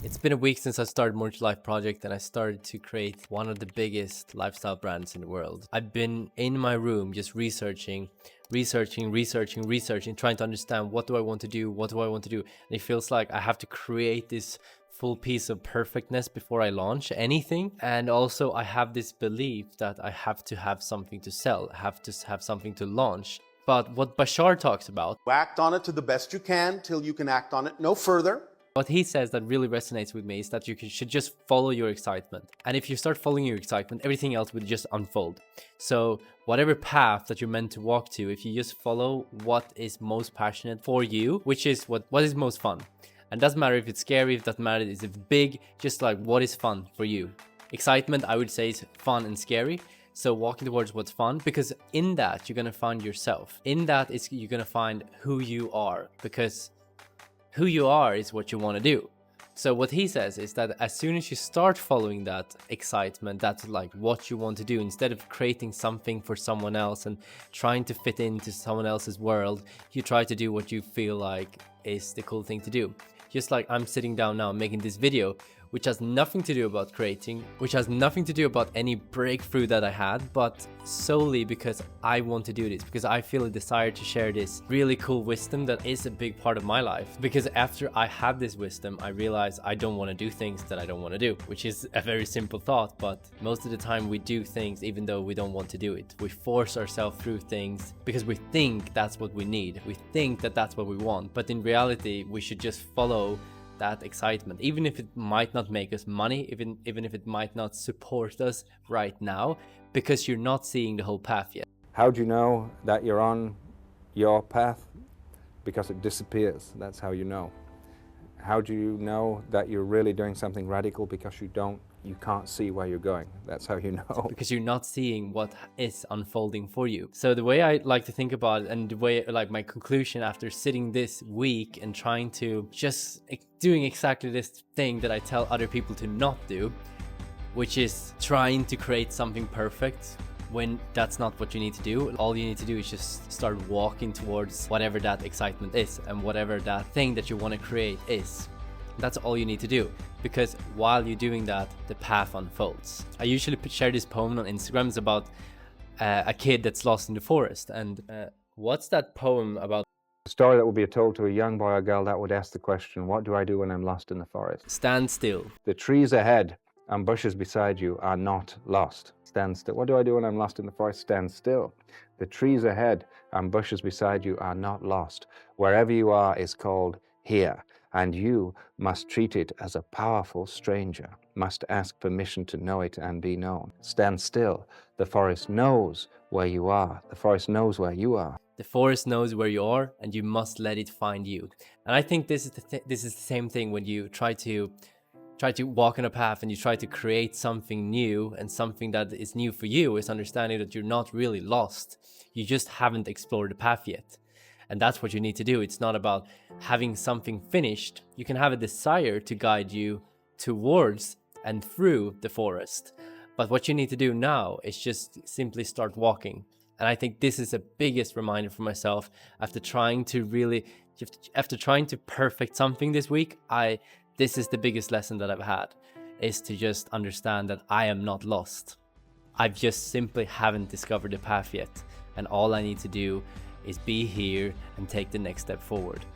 It's been a week since I started More to Life project and I started to create one of the biggest lifestyle brands in the world. I've been in my room just researching, trying to understand what do I want to do, and it feels like I have to create this full piece of perfectness before I launch anything. And also I have this belief that I have to have something to sell, have to have something to launch. But what Bashar talks about, Act on it to the best you can till you can act on it no further. what he says that really resonates with me is that you should just follow your excitement. And if you start following your excitement, everything else will just unfold. So whatever path that you're meant to walk to, if you just follow what is most passionate for you, which is what is most fun. And it doesn't matter if it's scary, it doesn't matter if it's big, just like what is fun for you. Excitement, I would say, is fun and scary. So walking towards what's fun, because in that you're gonna find yourself. In that you're gonna find who you are, because who you are is what you want to do. So what he says is that as soon as you start following that excitement, that's like what you want to do, instead of creating something for someone else and trying to fit into someone else's world, you try to do what you feel like is the cool thing to do. Just like I'm sitting down now making this video, which has nothing to do about creating, which has nothing to do about any breakthrough that I had, but solely because I want to do this, because I feel a desire to share this really cool wisdom that is a big part of my life. Because after I have this wisdom, I realize I don't want to do things that I don't want to do, which is a very simple thought, but most of the time we do things even though we don't want to do it. We force ourselves through things because we think that's what we need. We think that that's what we want, but in reality, we should just follow that excitement, even if it might not make us money, even if it might not support us right now, because you're not seeing the whole path yet. How do you know that you're on your path? Because it disappears. That's how you know. How do you know that you're really doing something radical? Because you can't see where you're going. That's how you know. Because you're not seeing what is unfolding for you. So the way I like to think about it, and the way, like, my conclusion after sitting this week and trying to just doing exactly this thing that I tell other people to not do, which is trying to create something perfect when that's not what you need to do. All you need to do is just start walking towards whatever that excitement is and whatever that thing that you want to create is. That's all you need to do, because while you're doing that, the path unfolds. I usually share this poem on Instagram. It's about a kid that's lost in the forest. And what's that poem about? A story that would be told to a young boy or girl that would ask the question, what do I do when I'm lost in the forest? Stand still. The trees ahead and bushes beside you are not lost. Stand still. What do I do when I'm lost in the forest? Stand still. The trees ahead and bushes beside you are not lost. Wherever you are is called here, and you must treat it as a powerful stranger, must ask permission to know it and be known. Stand still. The forest knows where you are. The forest knows where you are. The forest knows where you are, and you must let it find you. And I think this is the same thing when you try to walk on a path and you try to create something new, and something that is new for you is understanding that you're not really lost. You just haven't explored the path yet. And that's what you need to do. It's not about having something finished. You can have a desire to guide you towards and through the forest. But what you need to do now is just simply start walking. And I think this is the biggest reminder for myself after trying to perfect something this week. This is the biggest lesson that I've had, is to just understand that I am not lost. I just simply haven't discovered the path yet. And all I need to do is be here and take the next step forward.